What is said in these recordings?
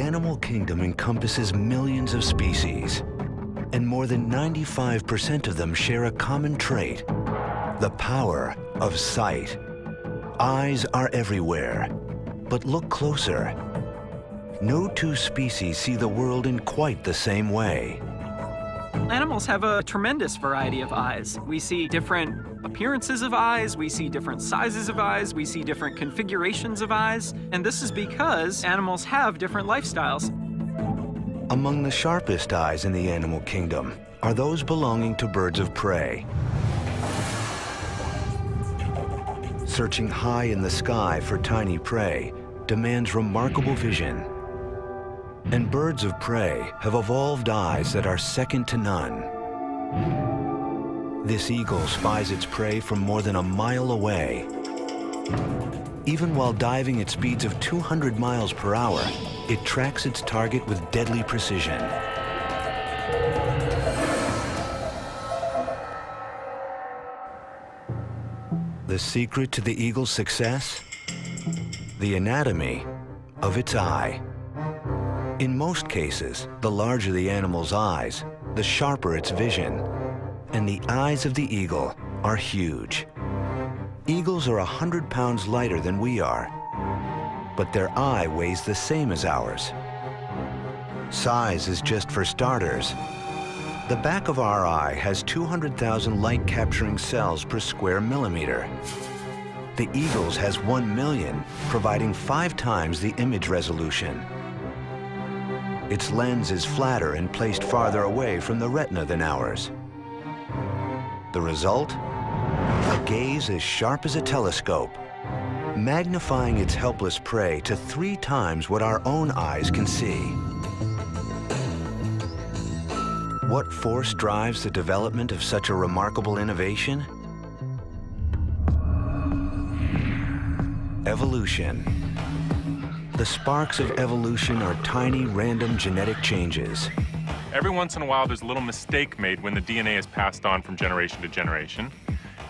animal kingdom encompasses millions of species, and more than 95% of them share a common trait: the power of sight. Eyes are everywhere, but look closer. No two species see the world in quite the same way. Animals have a tremendous variety of eyes. We see different appearances of eyes, we see different sizes of eyes, we see different configurations of eyes, and this is because animals have different lifestyles. Among the sharpest eyes in the animal kingdom are those belonging to birds of prey. Searching high in the sky for tiny prey demands remarkable vision. And birds of prey have evolved eyes that are second to none. This eagle spies its prey from more than a mile away. Even while diving at speeds of 200 miles per hour, it tracks its target with deadly precision. The secret to the eagle's success? The anatomy of its eye. In most cases, the larger the animal's eyes, the sharper its vision. And the eyes of the eagle are huge. Eagles are 100 pounds lighter than we are, but their eye weighs the same as ours. Size is just for starters. The back of our eye has 200,000 light-capturing cells per square millimeter. The eagle's has 1 million, providing 5 times the image resolution. Its lens is flatter and placed farther away from the retina than ours. The result? A gaze as sharp as a telescope, magnifying its helpless prey to 3 times what our own eyes can see. What force drives the development of such a remarkable innovation? Evolution. The sparks of evolution are tiny, random genetic changes. Every once in a while, there's a little mistake made when the DNA is passed on from generation to generation.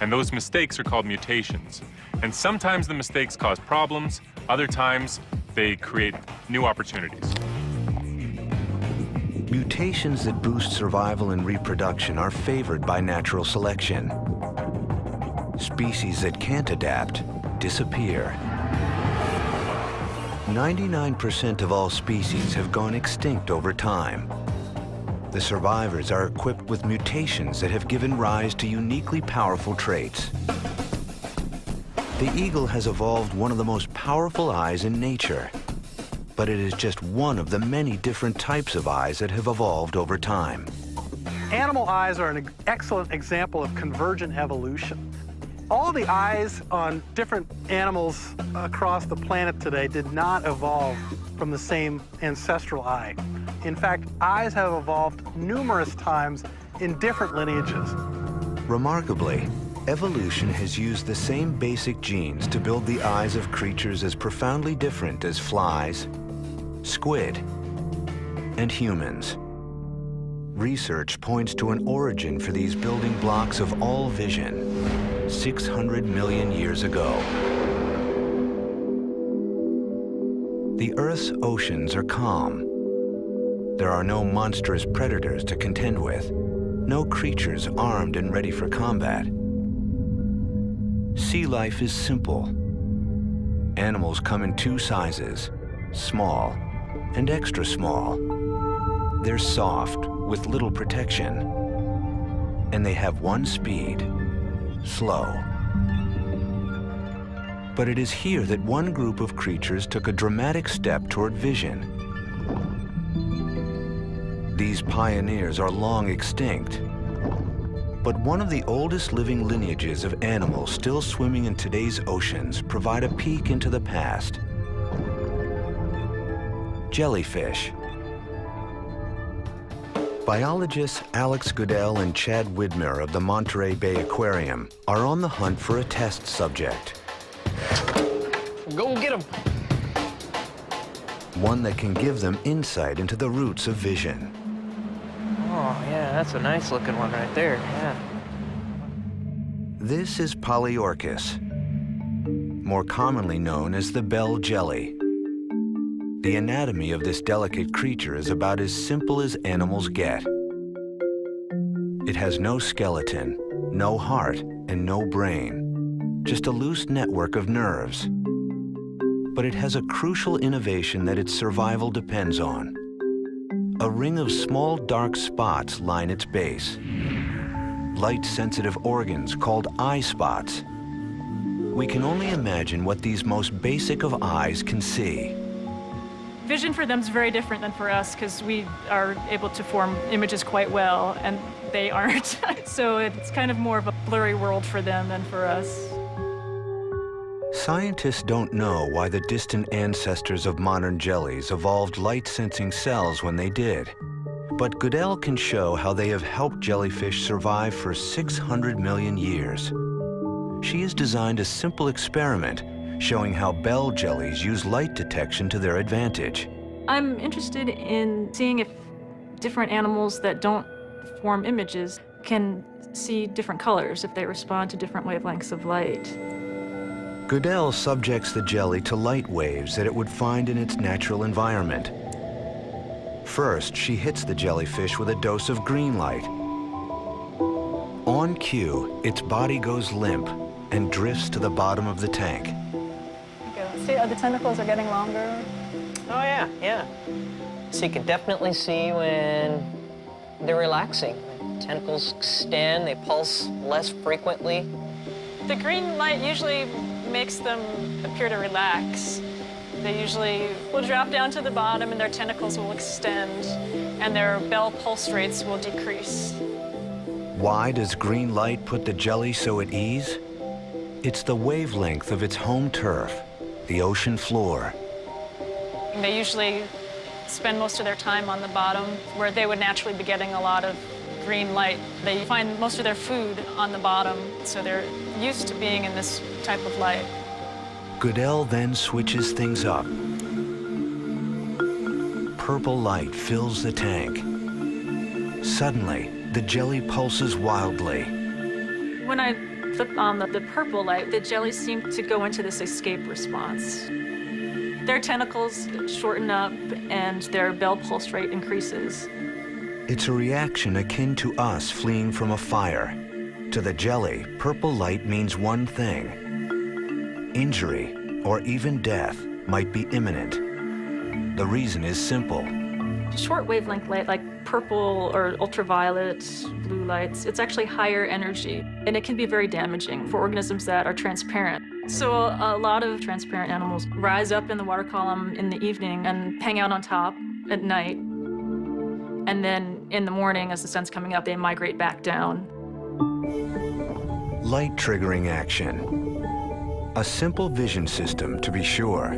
And those mistakes are called mutations. And sometimes the mistakes cause problems, other times they create new opportunities. Mutations that boost survival and reproduction are favored by natural selection. Species that can't adapt disappear. 99% of all species have gone extinct over time. The survivors are equipped with mutations that have given rise to uniquely powerful traits. The eagle has evolved one of the most powerful eyes in nature, but it is just one of the many different types of eyes that have evolved over time. Animal eyes are an excellent example of convergent evolution. All the eyes on different animals across the planet today did not evolve from the same ancestral eye. In fact, eyes have evolved numerous times in different lineages. Remarkably, evolution has used the same basic genes to build the eyes of creatures as profoundly different as flies, squid, and humans. Research points to an origin for these building blocks of all vision 600 million years ago. The Earth's oceans are calm. There are no monstrous predators to contend with, no creatures armed and ready for combat. Sea life is simple. Animals come in 2 sizes, small and extra small. They're soft, with little protection, and they have one speed: slow. But it is here that one group of creatures took a dramatic step toward vision. These pioneers are long extinct, but one of the oldest living lineages of animals still swimming in today's oceans provide a peek into the past. Jellyfish. Biologists Alex Goodell and Chad Widmer of the Monterey Bay Aquarium are on the hunt for a test subject. Go get him. One that can give them insight into the roots of vision. Oh, yeah, that's a nice looking one right there, yeah. This is Polyorchis, more commonly known as the bell jelly. the anatomy of this delicate creature is about as simple as animals get. It has no skeleton, no heart, and no brain, just a loose network of nerves. But it has a crucial innovation that its survival depends on. A ring of small dark spots line its base, light-sensitive organs called eye spots. We can only imagine what these most basic of eyes can see. Vision for them is very different than for us because we are able to form images quite well and they aren't. So it's kind of more of a blurry world for them than for us. Scientists don't know why the distant ancestors of modern jellies evolved light-sensing cells when they did. But Goodell can show how they have helped jellyfish survive for 600 million years. She has designed a simple experiment showing how bell jellies use light detection to their advantage. I'm interested in seeing if different animals that don't form images can see different colors if they respond to different wavelengths of light. Goodell subjects the jelly to light waves that it would find in its natural environment. First, she hits the jellyfish with a dose of green light. On cue, its body goes limp and drifts to the bottom of the tank. See, the tentacles are getting longer. Oh, yeah. So you can definitely see when they're relaxing. The tentacles extend, they pulse less frequently. The green light usually makes them appear to relax. They usually will drop down to the bottom and their tentacles will extend and their bell pulse rates will decrease. Why does green light put the jelly so at ease? It's the wavelength of its home turf, the ocean floor. They usually spend most of their time on the bottom where they would naturally be getting a lot of green light. They find most of their food on the bottom, so they're used to being in this type of light. Goodell then switches things up. Purple light fills the tank. Suddenly, the jelly pulses wildly. When I flip on the purple light, the jellies seem to go into this escape response. Their tentacles shorten up and their bell pulse rate increases. It's a reaction akin to us fleeing from a fire. To the jelly, purple light means one thing. Injury, or even death, might be imminent. The reason is simple. Short wavelength light, like purple or ultraviolet, blue lights, it's actually higher energy, and it can be very damaging for organisms that are transparent. So a lot of transparent animals rise up in the water column in the evening and hang out on top at night. And then in the morning, as the sun's coming up, they migrate back down. Light triggering action. A simple vision system, to be sure.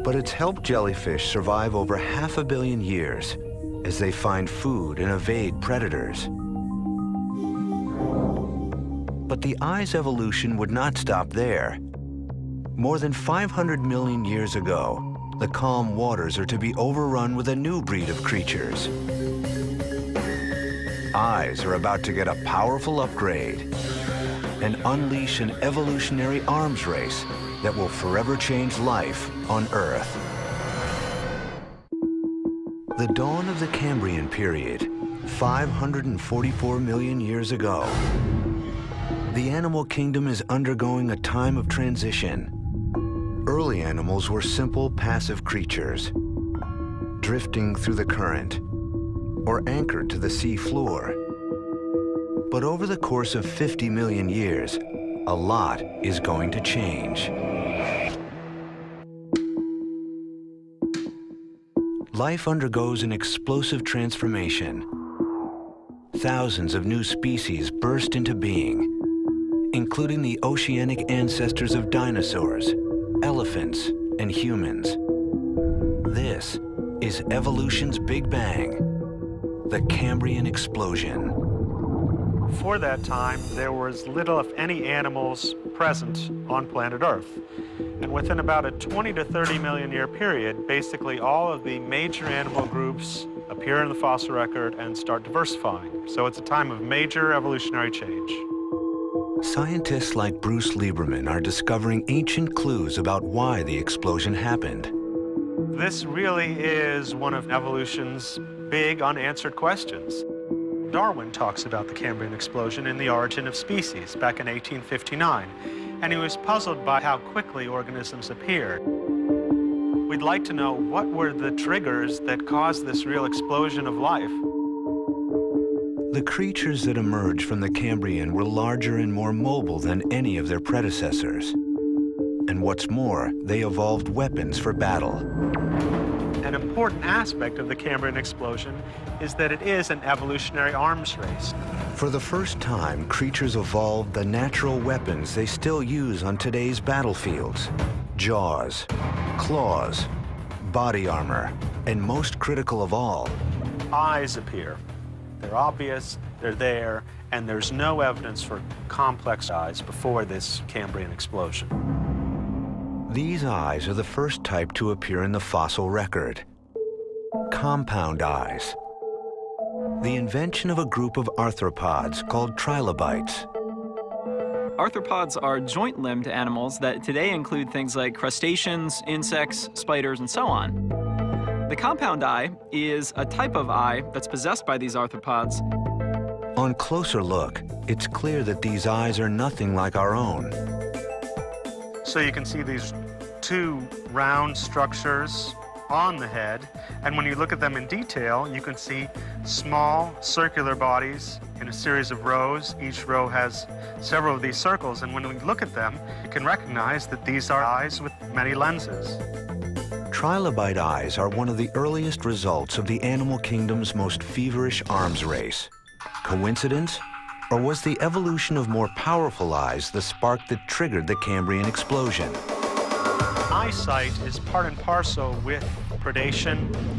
But it's helped jellyfish survive over 500 million years as they find food and evade predators. But the eye's evolution would not stop there. More than 500 million years ago, the calm waters are to be overrun with a new breed of creatures. Eyes are about to get a powerful upgrade and unleash an evolutionary arms race that will forever change life on Earth. The dawn of the Cambrian period, 544 million years ago. The animal kingdom is undergoing a time of transition. Early animals were simple, passive creatures, drifting through the current or anchored to the sea floor. But over the course of 50 million years, a lot is going to change. Life undergoes an explosive transformation. Thousands of new species burst into being, including the oceanic ancestors of dinosaurs, elephants, and humans. This is evolution's Big Bang, the Cambrian explosion. For that time, there was little, if any, animals present on planet Earth. And within about a 20 to 30 million year period, basically all of the major animal groups appear in the fossil record and start diversifying. So it's a time of major evolutionary change. Scientists like Bruce Lieberman are discovering ancient clues about why the explosion happened. This really is one of evolution's big unanswered questions. Darwin talks about the Cambrian explosion in The Origin of Species back in 1859, and he was puzzled by how quickly organisms appeared. We'd like to know what were the triggers that caused this real explosion of life. The creatures that emerged from the Cambrian were larger and more mobile than any of their predecessors. And what's more, they evolved weapons for battle. An important aspect of the Cambrian explosion is that it is an evolutionary arms race. For the first time, creatures evolved the natural weapons they still use on today's battlefields: jaws, claws, body armor, and most critical of all, Eyes appear. They're obvious, they're there, and there's no evidence for complex eyes before this Cambrian explosion. these eyes are the first type to appear in the fossil record: compound eyes. The invention of a group of arthropods called trilobites. Arthropods are joint-limbed animals that today include things like crustaceans, insects, spiders, and so on. The compound eye is a type of eye that's possessed by these arthropods. On closer look, it's clear that these eyes are nothing like our own. So you can see these two round structures on the head, and when you look at them in detail, you can see small circular bodies in a series of rows. Each row has several of these circles, and when we look at them, you can recognize that these are eyes with many lenses. Trilobite eyes are one of the earliest results of the animal kingdom's most feverish arms race. Coincidence? Or was the evolution of more powerful eyes the spark that triggered the Cambrian explosion? Eyesight is part and parcel with predation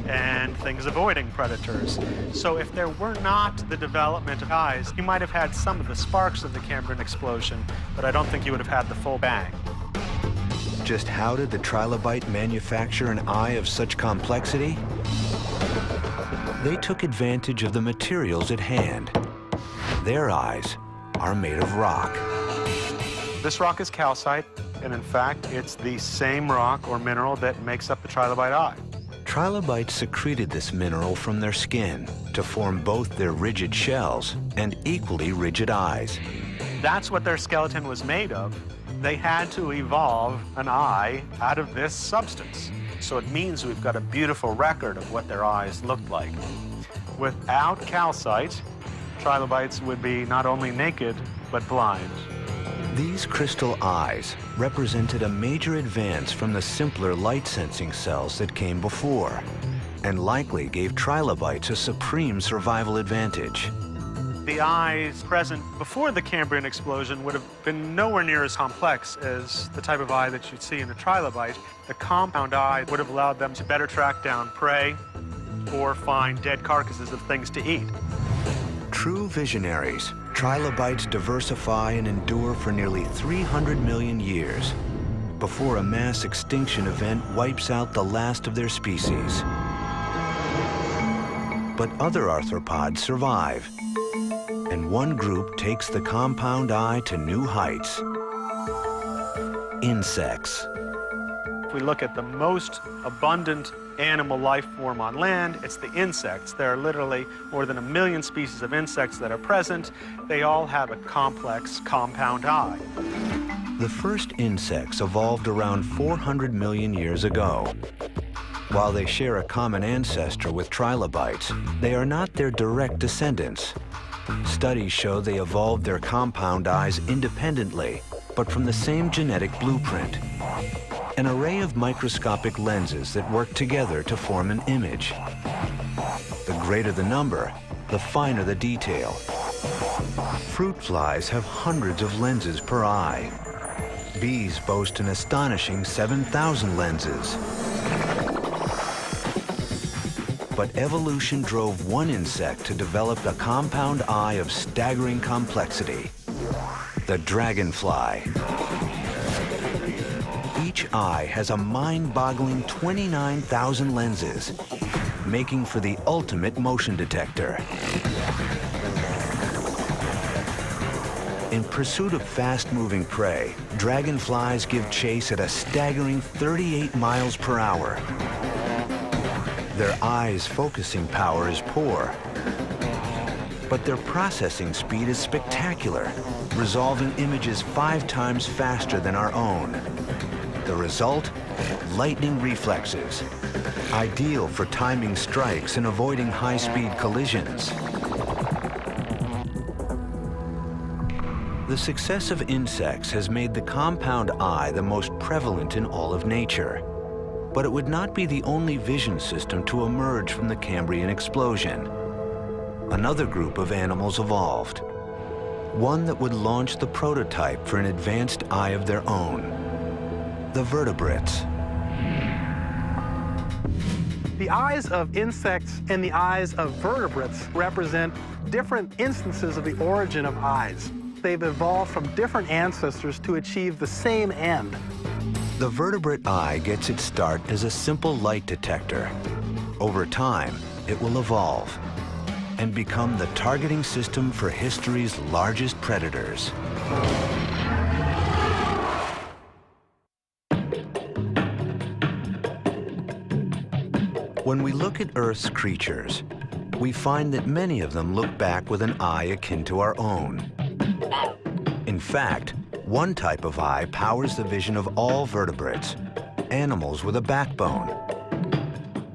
and things avoiding predators. So if there were not the development of eyes, you might have had some of the sparks of the Cambrian explosion, but I don't think you would have had the full bang. Just how did the trilobite manufacture an eye of such complexity? They took advantage of the materials at hand. Their eyes are made of rock. This rock is calcite, and in fact, it's the same rock or mineral that makes up the trilobite eye. Trilobites secreted this mineral from their skin to form both their rigid shells and equally rigid eyes. That's what their skeleton was made of. They had to evolve an eye out of this substance. So it means we've got a beautiful record of what their eyes looked like. Without calcite, trilobites would be not only naked, but blind. These crystal eyes represented a major advance from the simpler light-sensing cells that came before, and likely gave trilobites a supreme survival advantage. The eyes present before the Cambrian explosion would have been nowhere near as complex as the type of eye that you'd see in a trilobite. The compound eye would have allowed them to better track down prey or find dead carcasses of things to eat. True visionaries, trilobites diversify and endure for nearly 300 million years before a mass extinction event wipes out the last of their species. But other arthropods survive, and one group takes the compound eye to new heights: insects. If we look at the most abundant animal life form on land, it's the insects. There are literally more than 1 million species of insects that are present. They all have a complex compound eye. The first insects evolved around 400 million years ago. While they share a common ancestor with trilobites, they are not their direct descendants. Studies show they evolved their compound eyes independently, but from the same genetic blueprint: an array of microscopic lenses that work together to form an image. The greater the number, the finer the detail. Fruit flies have hundreds of lenses per eye. Bees boast an astonishing 7,000 lenses. But evolution drove one insect to develop a compound eye of staggering complexity: the dragonfly. Each eye has a mind-boggling 29,000 lenses, making for the ultimate motion detector. In pursuit of fast-moving prey, dragonflies give chase at a staggering 38 miles per hour. Their eyes' focusing power is poor, but their processing speed is spectacular, resolving images 5 times faster than our own. The result? Lightning reflexes, ideal for timing strikes and avoiding high-speed collisions. The success of insects has made the compound eye the most prevalent in all of nature. But it would not be the only vision system to emerge from the Cambrian explosion. Another group of animals evolved, one that would launch the prototype for an advanced eye of their own, the vertebrates. The eyes of insects and the eyes of vertebrates represent different instances of the origin of eyes. They've evolved from different ancestors to achieve the same end. The vertebrate eye gets its start as a simple light detector. Over time, it will evolve and become the targeting system for history's largest predators. When we look at Earth's creatures, we find that many of them look back with an eye akin to our own. In fact, one type of eye powers the vision of all vertebrates, animals with a backbone.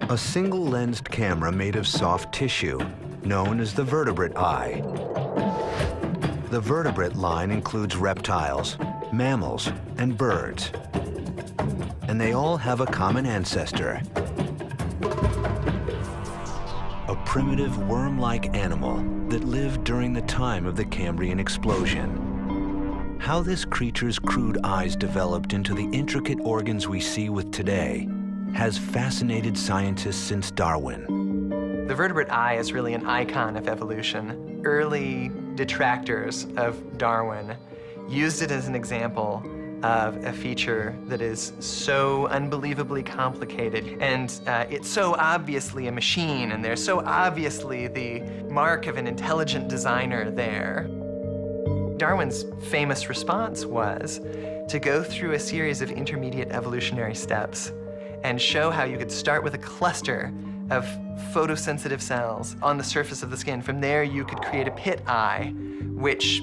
A single-lensed camera made of soft tissue, known as the vertebrate eye. The vertebrate line includes reptiles, mammals, and birds. And they all have a common ancestor, a primitive worm-like animal that lived during the time of the Cambrian explosion. How this creature's crude eyes developed into the intricate organs we see with today has fascinated scientists since Darwin. The vertebrate eye is really an icon of evolution. Early detractors of Darwin used it as an example of a feature that is so unbelievably complicated, and it's so obviously a machine, and there's so obviously the mark of an intelligent designer there. Darwin's famous response was to go through a series of intermediate evolutionary steps and show how you could start with a cluster of photosensitive cells on the surface of the skin. From there, you could create a pit eye, which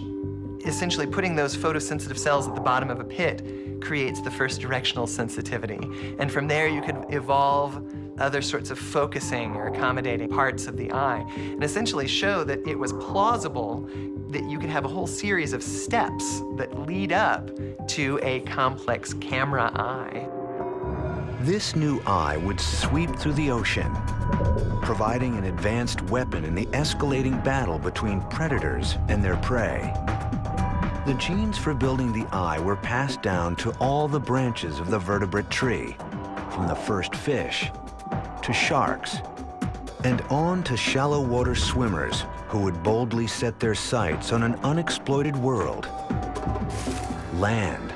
essentially putting those photosensitive cells at the bottom of a pit creates the first directional sensitivity. And from there, you could evolve other sorts of focusing or accommodating parts of the eye, and essentially show that it was plausible that you could have a whole series of steps that lead up to a complex camera eye. This new eye would sweep through the ocean, providing an advanced weapon in the escalating battle between predators and their prey. The genes for building the eye were passed down to all the branches of the vertebrate tree, from the first fish to sharks, and on to shallow water swimmers who would boldly set their sights on an unexploited world. Land,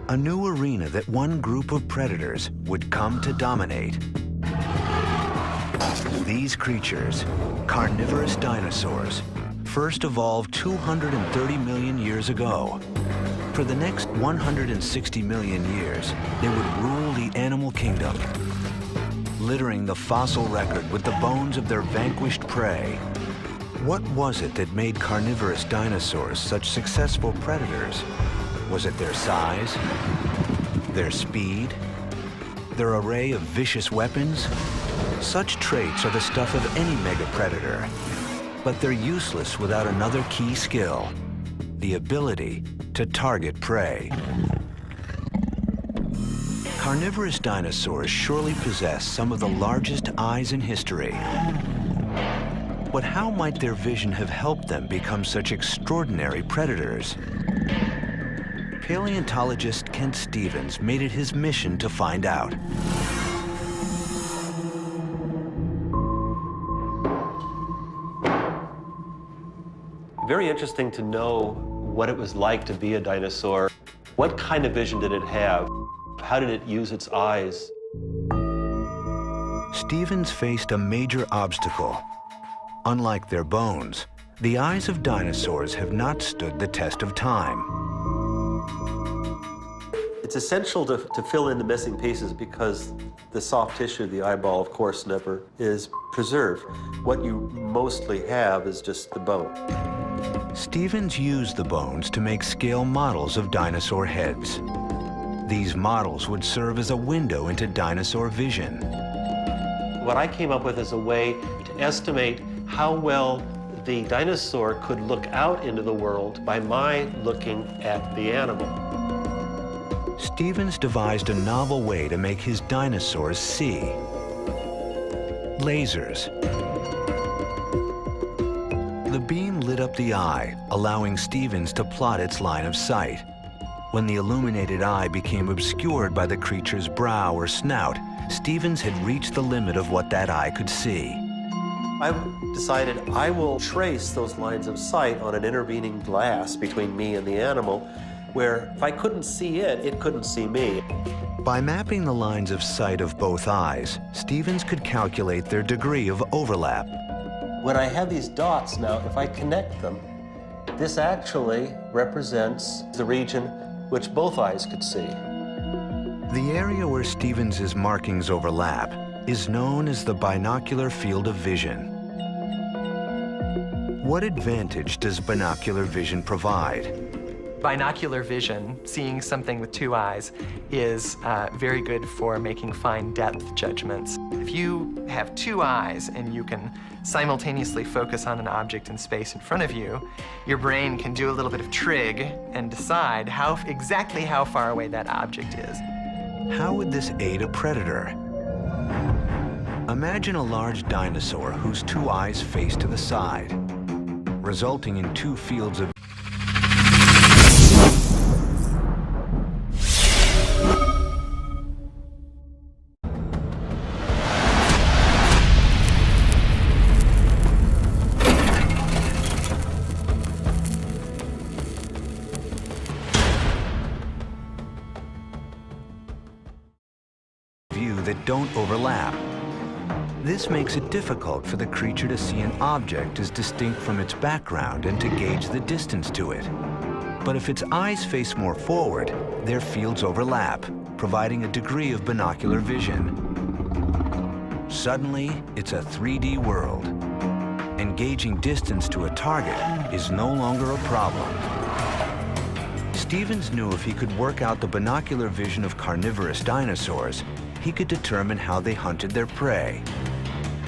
a new arena that one group of predators would come to dominate. These creatures, carnivorous dinosaurs, first evolved 230 million years ago. For the next 160 million years, they would rule the animal kingdom, littering the fossil record with the bones of their vanquished prey. What was it that made carnivorous dinosaurs such successful predators? Was it their size, their speed, their array of vicious weapons? Such traits are the stuff of any megapredator, but they're useless without another key skill, the ability to target prey. Carnivorous dinosaurs surely possess some of the largest eyes in history. But how might their vision have helped them become such extraordinary predators? Paleontologist Kent Stevens made it his mission to find out. Very interesting to know what it was like to be a dinosaur. What kind of vision did it have? How did it use its eyes? Stevens faced a major obstacle. Unlike their bones, the eyes of dinosaurs have not stood the test of time. It's essential to fill in the missing pieces because the soft tissue of the eyeball, of course, never is preserved. What you mostly have is just the bone. Stevens used the bones to make scale models of dinosaur heads. These models would serve as a window into dinosaur vision. What I came up with is a way to estimate how well the dinosaur could look out into the world by my looking at the animal. Stevens devised a novel way to make his dinosaurs see. Lasers. The beam lit up the eye, allowing Stevens to plot its line of sight. When the illuminated eye became obscured by the creature's brow or snout, Stevens had reached the limit of what that eye could see. I decided I will trace those lines of sight on an intervening glass between me and the animal, where if I couldn't see it, it couldn't see me. By mapping the lines of sight of both eyes, Stevens could calculate their degree of overlap. When I have these dots now, if I connect them, this actually represents the region which both eyes could see. The area where Stevens's markings overlap is known as the binocular field of vision. What advantage does binocular vision provide? Binocular vision, seeing something with two eyes, is very good for making fine depth judgments. If you have two eyes and you can simultaneously focus on an object in space in front of you, your brain can do a little bit of trig and decide exactly how far away that object is. How would this aid a predator? Imagine a large dinosaur whose two eyes face to the side, resulting in two fields of view that don't overlap. This makes it difficult for the creature to see an object as distinct from its background and to gauge the distance to it. But if its eyes face more forward, their fields overlap, providing a degree of binocular vision. Suddenly, it's a 3D world. Engaging distance to a target is no longer a problem. Stevens knew if he could work out the binocular vision of carnivorous dinosaurs, he could determine how they hunted their prey.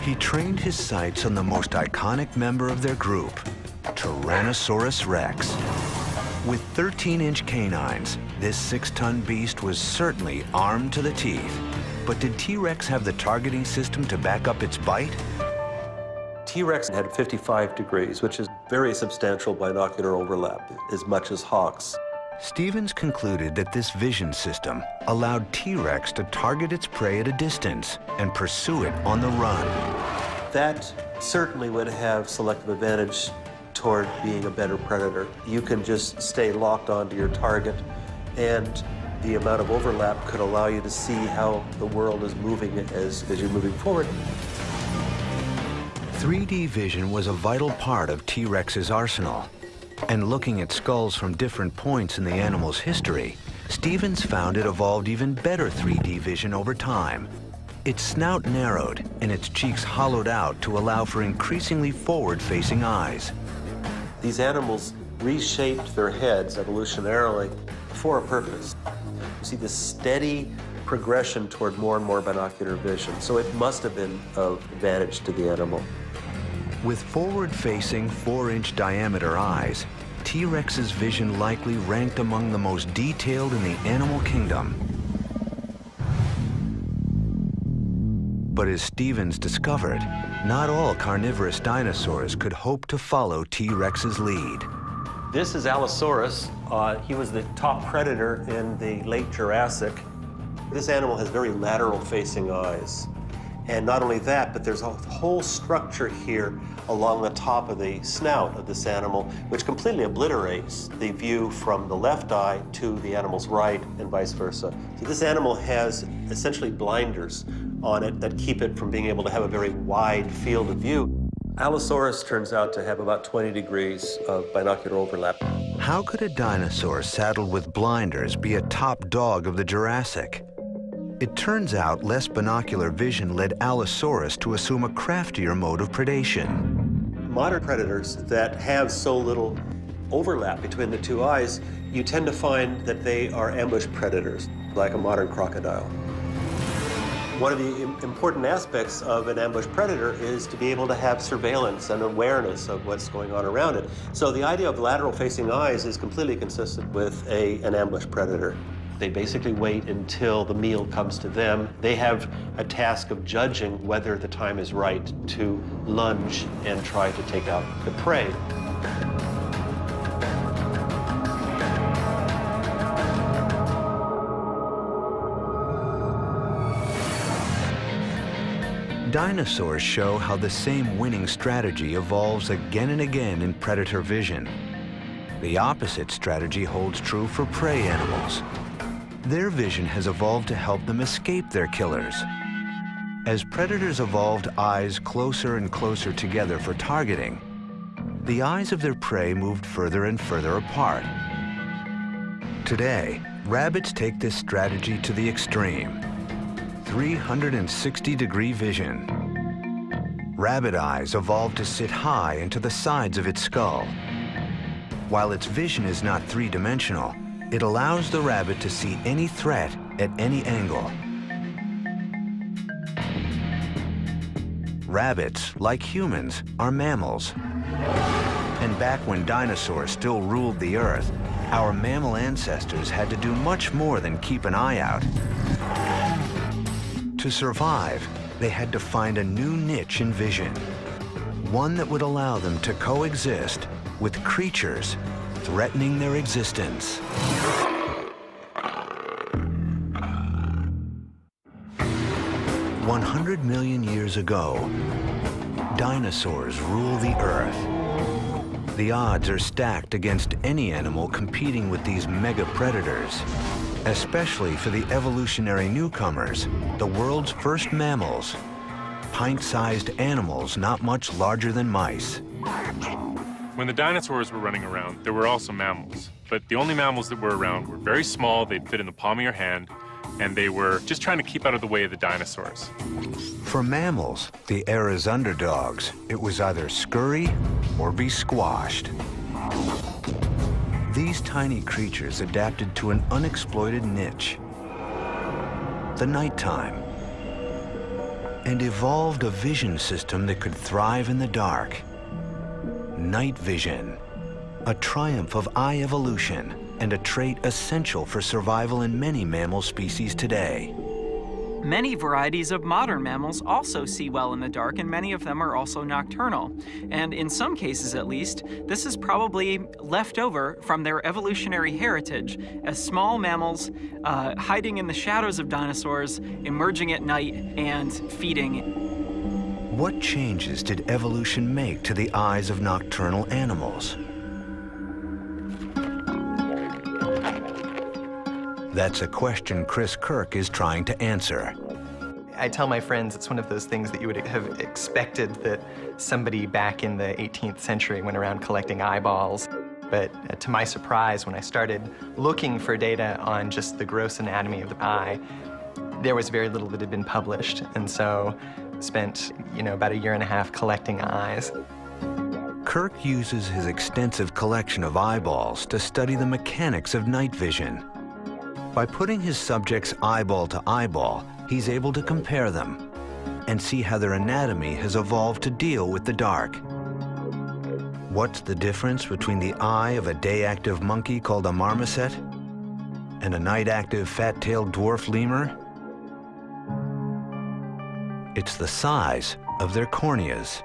He trained his sights on the most iconic member of their group, Tyrannosaurus Rex. With 13-inch canines, this 6-ton beast was certainly armed to the teeth. But did T-Rex have the targeting system to back up its bite? T-Rex had 55 degrees, which is very substantial binocular overlap, as much as hawks. Stevens concluded that this vision system allowed T-Rex to target its prey at a distance and pursue it on the run. That certainly would have selective advantage toward being a better predator. You can just stay locked onto your target, and the amount of overlap could allow you to see how the world is moving as you're moving forward. 3D vision was a vital part of T-Rex's arsenal. And looking at skulls from different points in the animal's history, Stevens found it evolved even better 3D vision over time. Its snout narrowed and its cheeks hollowed out to allow for increasingly forward-facing eyes. These animals reshaped their heads evolutionarily for a purpose. You see this steady progression toward more and more binocular vision, so it must have been of advantage to the animal. With forward-facing 4-inch diameter eyes, T-Rex's vision likely ranked among the most detailed in the animal kingdom. But as Stevens discovered, not all carnivorous dinosaurs could hope to follow T-Rex's lead. This is Allosaurus. He was the top predator in the late Jurassic. This animal has very lateral-facing eyes. And not only that, but there's a whole structure here along the top of the snout of this animal, which completely obliterates the view from the left eye to the animal's right and vice versa. So this animal has essentially blinders on it that keep it from being able to have a very wide field of view. Allosaurus turns out to have about 20 degrees of binocular overlap. How could a dinosaur saddled with blinders be a top dog of the Jurassic? It turns out less binocular vision led Allosaurus to assume a craftier mode of predation. Modern predators that have so little overlap between the two eyes, you tend to find that they are ambush predators, like a modern crocodile. One of the important aspects of an ambush predator is to be able to have surveillance and awareness of what's going on around it. So the idea of lateral-facing eyes is completely consistent with an ambush predator. They basically wait until the meal comes to them. They have a task of judging whether the time is right to lunge and try to take out the prey. Dinosaurs show how the same winning strategy evolves again and again in predator vision. The opposite strategy holds true for prey animals. Their vision has evolved to help them escape their killers. As predators evolved eyes closer and closer together for targeting, the eyes of their prey moved further and further apart. Today, rabbits take this strategy to the extreme. 360-degree vision. Rabbit eyes evolved to sit high into the sides of its skull. While its vision is not three-dimensional, it allows the rabbit to see any threat at any angle. Rabbits, like humans, are mammals. And back when dinosaurs still ruled the Earth, our mammal ancestors had to do much more than keep an eye out. To survive, they had to find a new niche in vision, one that would allow them to coexist with creatures threatening their existence. "100 million years ago, dinosaurs rule the Earth. The odds are stacked against any animal competing with these mega predators, especially for the evolutionary newcomers, the world's first mammals, pint-sized animals not much larger than mice." When the dinosaurs were running around, there were also mammals. But the only mammals that were around were very small, they'd fit in the palm of your hand, and they were just trying to keep out of the way of the dinosaurs. For mammals, the era's underdogs, it was either scurry or be squashed. These tiny creatures adapted to an unexploited niche, the nighttime, and evolved a vision system that could thrive in the dark. Night vision, a triumph of eye evolution and a trait essential for survival in many mammal species today. Many varieties of modern mammals also see well in the dark, and many of them are also nocturnal. And in some cases, at least, this is probably left over from their evolutionary heritage as small mammals hiding in the shadows of dinosaurs, emerging at night, and feeding. What changes did evolution make to the eyes of nocturnal animals? That's a question Chris Kirk is trying to answer. I tell my friends it's one of those things that you would have expected that somebody back in the 18th century went around collecting eyeballs. But to my surprise, when I started looking for data on just the gross anatomy of the eye, there was very little that had been published. And so spent, about 1.5 years collecting eyes. Kirk uses his extensive collection of eyeballs to study the mechanics of night vision. By putting his subjects eyeball to eyeball, he's able to compare them and see how their anatomy has evolved to deal with the dark. What's the difference between the eye of a day-active monkey called a marmoset and a night-active fat-tailed dwarf lemur? It's the size of their corneas.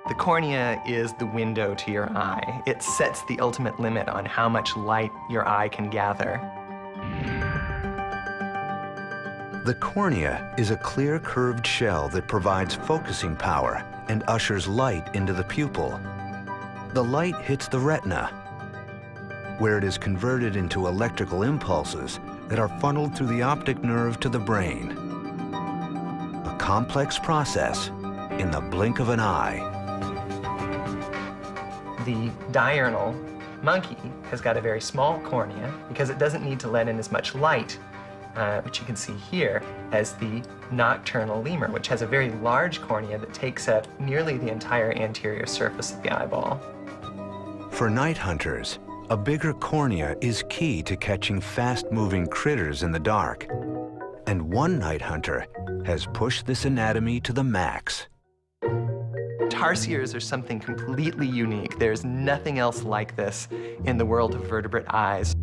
The cornea is the window to your eye. It sets the ultimate limit on how much light your eye can gather. The cornea is a clear curved shell that provides focusing power and ushers light into the pupil. The light hits the retina, where it is converted into electrical impulses that are funneled through the optic nerve to the brain. A complex process in the blink of an eye. The diurnal monkey has got a very small cornea because it doesn't need to let in as much light, which you can see here, as the nocturnal lemur, which has a very large cornea that takes up nearly the entire anterior surface of the eyeball. For night hunters, a bigger cornea is key to catching fast-moving critters in the dark. And one night hunter has pushed this anatomy to the max. Tarsiers are something completely unique. There's nothing else like this in the world of vertebrate eyes.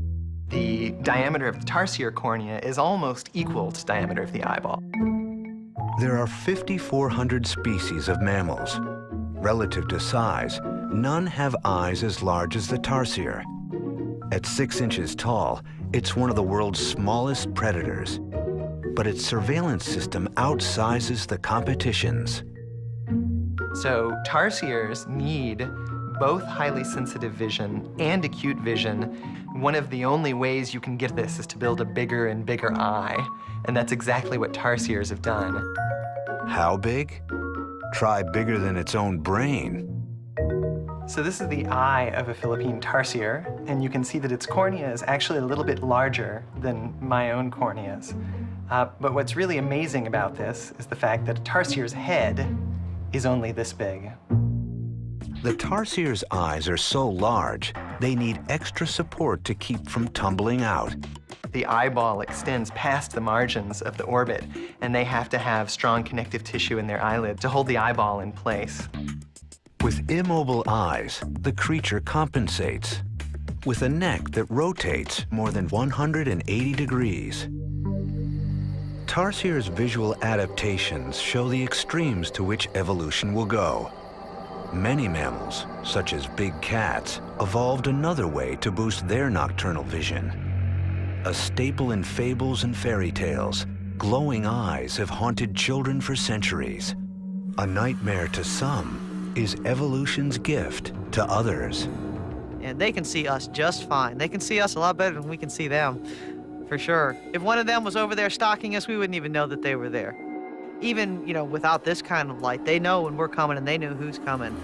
The diameter of the tarsier cornea is almost equal to the diameter of the eyeball. There are 5,400 species of mammals. Relative to size, none have eyes as large as the tarsier. At 6 inches tall, it's one of the world's smallest predators. But its surveillance system outsizes the competition's. So tarsiers need both highly sensitive vision and acute vision. One of the only ways you can get this is to build a bigger and bigger eye, and that's exactly what tarsiers have done. How big? Try bigger than its own brain. So this is the eye of a Philippine tarsier, and you can see that its cornea is actually a little bit larger than my own corneas. But what's really amazing about this is the fact that a tarsier's head is only this big. The tarsier's eyes are so large, they need extra support to keep from tumbling out. The eyeball extends past the margins of the orbit, and they have to have strong connective tissue in their eyelid to hold the eyeball in place. With immobile eyes, the creature compensates. With a neck that rotates more than 180 degrees. Tarsier's visual adaptations show the extremes to which evolution will go. Many mammals, such as big cats, evolved another way to boost their nocturnal vision. A staple in fables and fairy tales, glowing eyes have haunted children for centuries. A nightmare to some is evolution's gift to others. And they can see us just fine. They can see us a lot better than we can see them, for sure. If one of them was over there stalking us, we wouldn't even know that they were there. Even, without this kind of light, they know when we're coming and they know who's coming.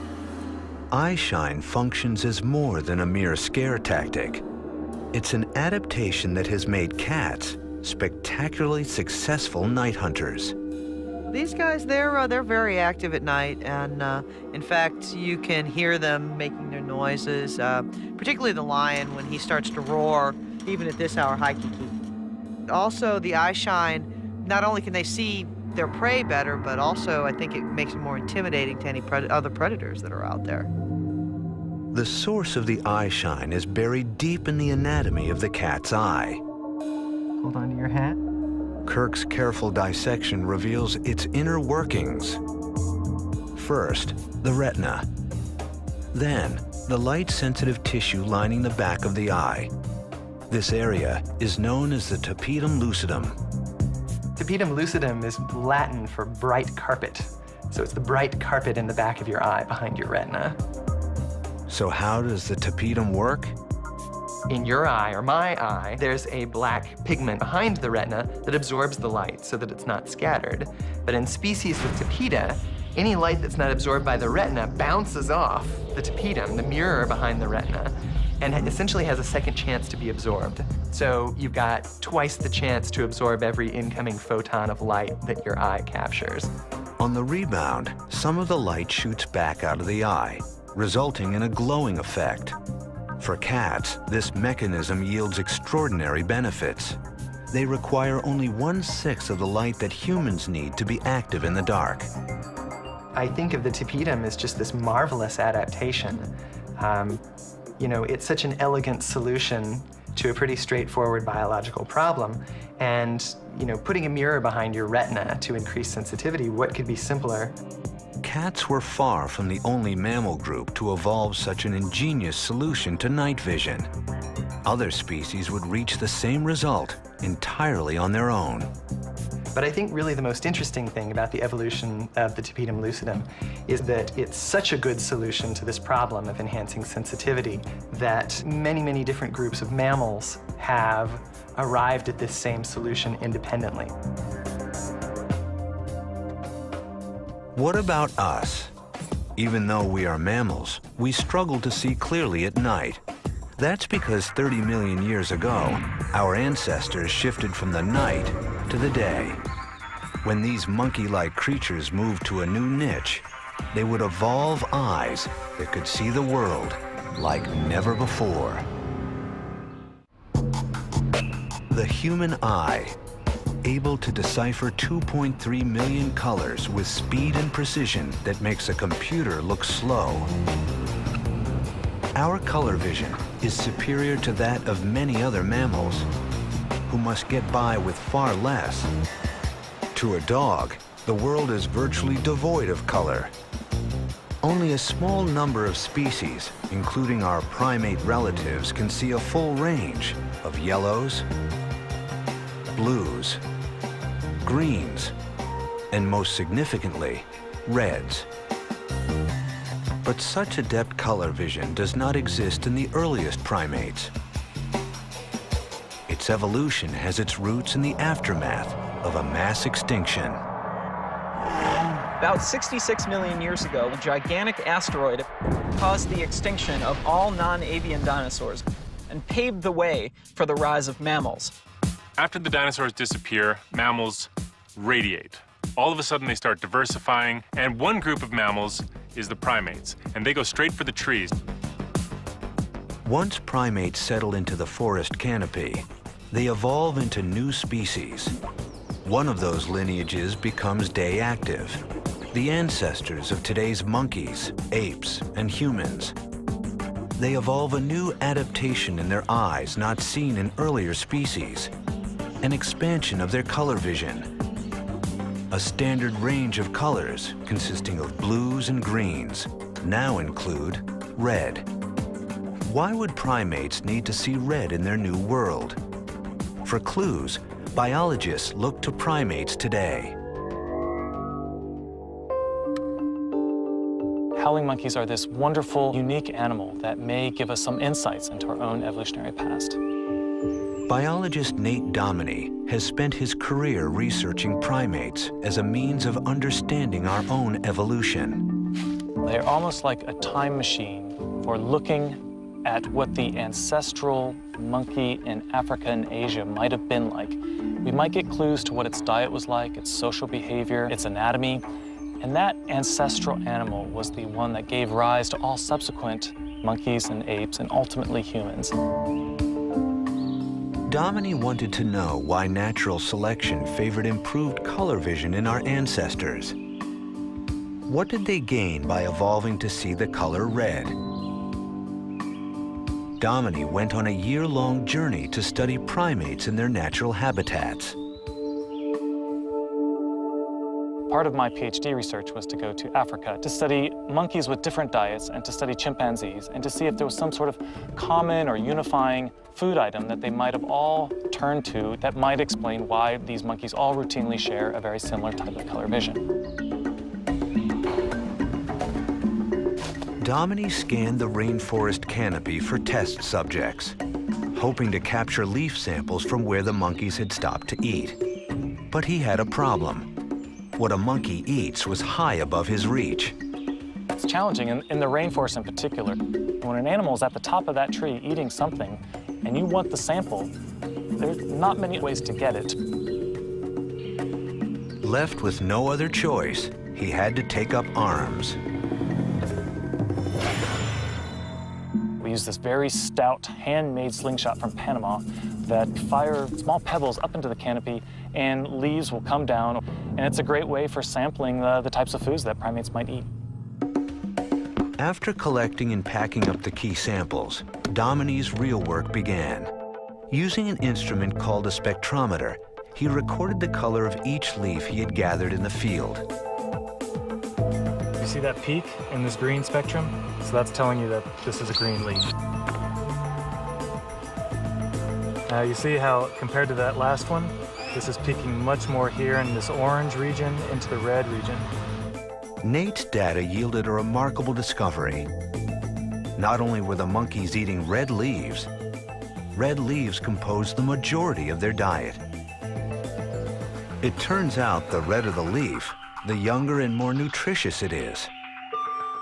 Eyeshine functions as more than a mere scare tactic. It's an adaptation that has made cats spectacularly successful night hunters. These guys, they're very active at night, and in fact, you can hear them making their noises, particularly the lion when he starts to roar, even at this hour, high kiki. Also, the eyeshine, not only can they see their prey better, but also I think it makes it more intimidating to any other predators that are out there. The source of the eyeshine is buried deep in the anatomy of the cat's eye. Hold on to your hat. Kirk's careful dissection reveals its inner workings. First, the retina. Then, the light-sensitive tissue lining the back of the eye. This area is known as the tapetum lucidum. Tapetum lucidum is Latin for bright carpet. So it's the bright carpet in the back of your eye behind your retina. So how does the tapetum work? In your eye, or my eye, there's a black pigment behind the retina that absorbs the light so that it's not scattered. But in species with tapeta, any light that's not absorbed by the retina bounces off the tapetum, the mirror behind the retina, and essentially has a second chance to be absorbed. So you've got twice the chance to absorb every incoming photon of light that your eye captures. On the rebound, some of the light shoots back out of the eye, resulting in a glowing effect. For cats, this mechanism yields extraordinary benefits. They require only 1/6 of the light that humans need to be active in the dark. I think of the tapetum as just this marvelous adaptation. It's such an elegant solution to a pretty straightforward biological problem. And, putting a mirror behind your retina to increase sensitivity, what could be simpler? Cats were far from the only mammal group to evolve such an ingenious solution to night vision. Other species would reach the same result entirely on their own. But I think really the most interesting thing about the evolution of the tapetum lucidum is that it's such a good solution to this problem of enhancing sensitivity that many, many different groups of mammals have arrived at this same solution independently. What about us? Even though we are mammals, we struggle to see clearly at night. That's because 30 million years ago, our ancestors shifted from the night to the day. When these monkey-like creatures moved to a new niche, they would evolve eyes that could see the world like never before. The human eye, able to decipher 2.3 million colors with speed and precision that makes a computer look slow. Our color vision is superior to that of many other mammals, who must get by with far less. To a dog, the world is virtually devoid of color. Only a small number of species, including our primate relatives, can see a full range of yellows, blues, greens, and most significantly, reds. But such adept color vision does not exist in the earliest primates. Its evolution has its roots in the aftermath of a mass extinction. About 66 million years ago, a gigantic asteroid caused the extinction of all non-avian dinosaurs and paved the way for the rise of mammals. After the dinosaurs disappear, mammals radiate. All of a sudden, they start diversifying, and one group of mammals is the primates, and they go straight for the trees. Once primates settle into the forest canopy, they evolve into new species. One of those lineages becomes day active, the ancestors of today's monkeys, apes, and humans. They evolve a new adaptation in their eyes not seen in earlier species, an expansion of their color vision, a standard range of colors consisting of blues and greens now include red. Why would primates need to see red in their new world? For clues, biologists look to primates today. Howling monkeys are this wonderful, unique animal that may give us some insights into our own evolutionary past. Biologist Nate Dominy has spent his career researching primates as a means of understanding our own evolution. They're almost like a time machine for looking at what the ancestral monkey in Africa and Asia might have been like. We might get clues to what its diet was like, its social behavior, its anatomy, and that ancestral animal was the one that gave rise to all subsequent monkeys and apes and ultimately humans. Dominy wanted to know why natural selection favored improved color vision in our ancestors. What did they gain by evolving to see the color red? Dominy went on a year-long journey to study primates in their natural habitats. Part of my PhD research was to go to Africa to study monkeys with different diets and to study chimpanzees and to see if there was some sort of common or unifying food item that they might have all turned to that might explain why these monkeys all routinely share a very similar type of color vision. Dominy scanned the rainforest canopy for test subjects, hoping to capture leaf samples from where the monkeys had stopped to eat. But he had a problem. What a monkey eats was high above his reach. It's challenging in the rainforest in particular. When an animal is at the top of that tree eating something and you want the sample, there's not many ways to get it. Left with no other choice, he had to take up arms. We use this very stout, handmade slingshot from Panama that fire small pebbles up into the canopy and leaves will come down. And it's a great way for sampling the types of foods that primates might eat. After collecting and packing up the key samples, Dominy's real work began. Using an instrument called a spectrometer, he recorded the color of each leaf he had gathered in the field. You see that peak in this green spectrum? So that's telling you that this is a green leaf. Now you see how, compared to that last one, this is peaking much more here in this orange region into the red region. Nate's data yielded a remarkable discovery. Not only were the monkeys eating red leaves composed the majority of their diet. It turns out the redder the leaf, the younger and more nutritious it is.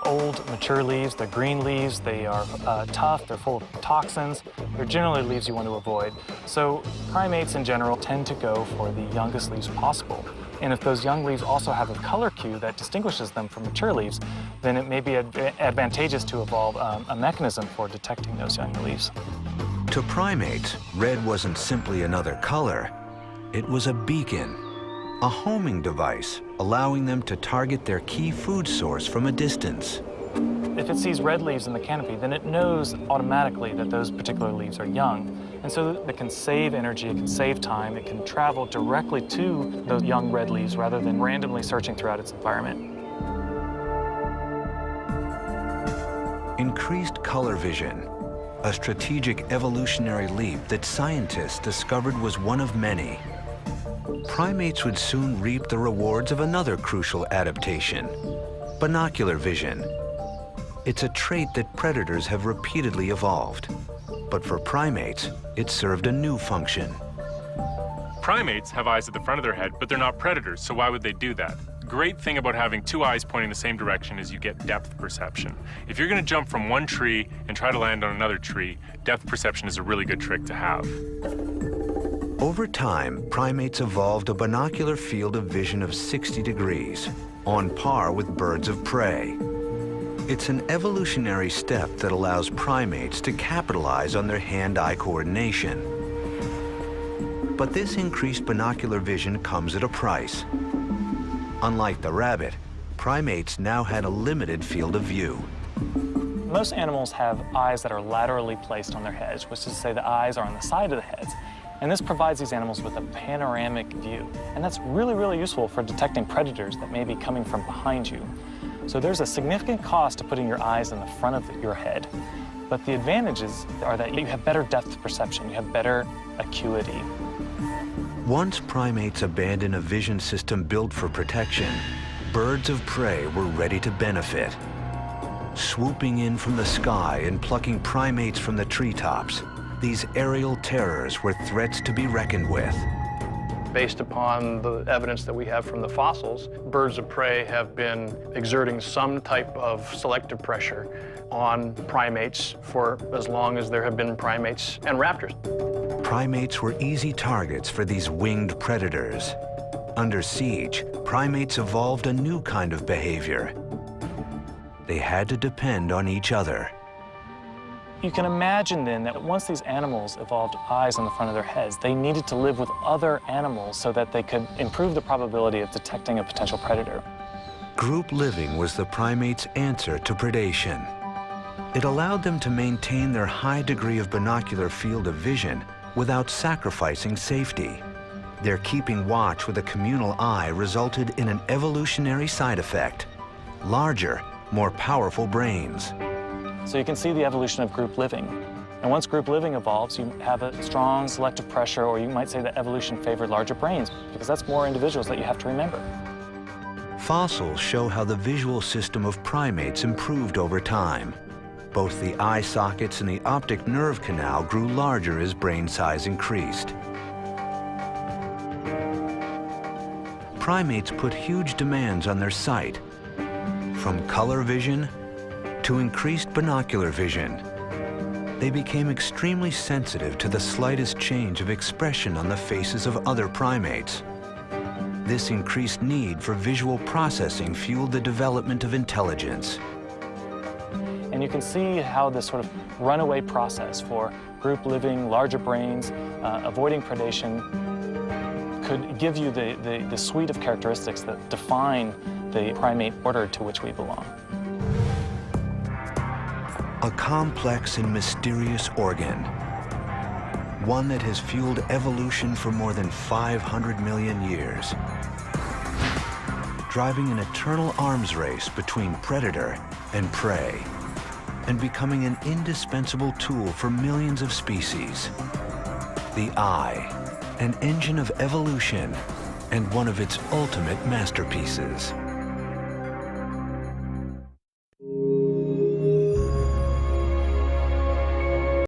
old, mature leaves. They're green leaves. They are tough. They're full of toxins. They're generally leaves you want to avoid. So primates in general tend to go for the youngest leaves possible. And if those young leaves also have a color cue that distinguishes them from mature leaves, then it may be advantageous to evolve a mechanism for detecting those young leaves. To primates, red wasn't simply another color. It was a beacon, a homing device, allowing them to target their key food source from a distance. If it sees red leaves in the canopy, then it knows automatically that those particular leaves are young. And so it can save energy, it can save time, it can travel directly to those young red leaves rather than randomly searching throughout its environment. Increased color vision, a strategic evolutionary leap that scientists discovered was one of many. Primates would soon reap the rewards of another crucial adaptation, binocular vision. It's a trait that predators have repeatedly evolved. But for primates, it served a new function. Primates have eyes at the front of their head, but they're not predators, so why would they do that? Great thing about having two eyes pointing the same direction is you get depth perception. If you're going to jump from one tree and try to land on another tree, depth perception is a really good trick to have. Over time, primates evolved a binocular field of vision of 60 degrees, on par with birds of prey. It's an evolutionary step that allows primates to capitalize on their hand-eye coordination. But this increased binocular vision comes at a price. Unlike the rabbit, primates now had a limited field of view. Most animals have eyes that are laterally placed on their heads, which is to say the eyes are on the side of the heads. And this provides these animals with a panoramic view. And that's really, really useful for detecting predators that may be coming from behind you. So there's a significant cost to putting your eyes in the front of your head. But the advantages are that you have better depth perception, you have better acuity. Once primates abandoned a vision system built for protection, birds of prey were ready to benefit. Swooping in from the sky and plucking primates from the treetops, these aerial terrors were threats to be reckoned with. Based upon the evidence that we have from the fossils, birds of prey have been exerting some type of selective pressure on primates for as long as there have been primates and raptors. Primates were easy targets for these winged predators. Under siege, primates evolved a new kind of behavior. They had to depend on each other. You can imagine then that once these animals evolved eyes on the front of their heads, they needed to live with other animals so that they could improve the probability of detecting a potential predator. Group living was the primates' answer to predation. It allowed them to maintain their high degree of binocular field of vision without sacrificing safety. Their keeping watch with a communal eye resulted in an evolutionary side effect: larger, more powerful brains. So you can see the evolution of group living. And once group living evolves, you have a strong selective pressure, or you might say that evolution favored larger brains, because that's more individuals that you have to remember. Fossils show how the visual system of primates improved over time. Both the eye sockets and the optic nerve canal grew larger as brain size increased. Primates put huge demands on their sight, from color vision to increased binocular vision. They became extremely sensitive to the slightest change of expression on the faces of other primates. This increased need for visual processing fueled the development of intelligence. And you can see how this sort of runaway process for group living, larger brains, avoiding predation could give you the suite of characteristics that define the primate order to which we belong. A complex and mysterious organ, one that has fueled evolution for more than 500 million years, driving an eternal arms race between predator and prey, and becoming an indispensable tool for millions of species. The eye, an engine of evolution, and one of its ultimate masterpieces.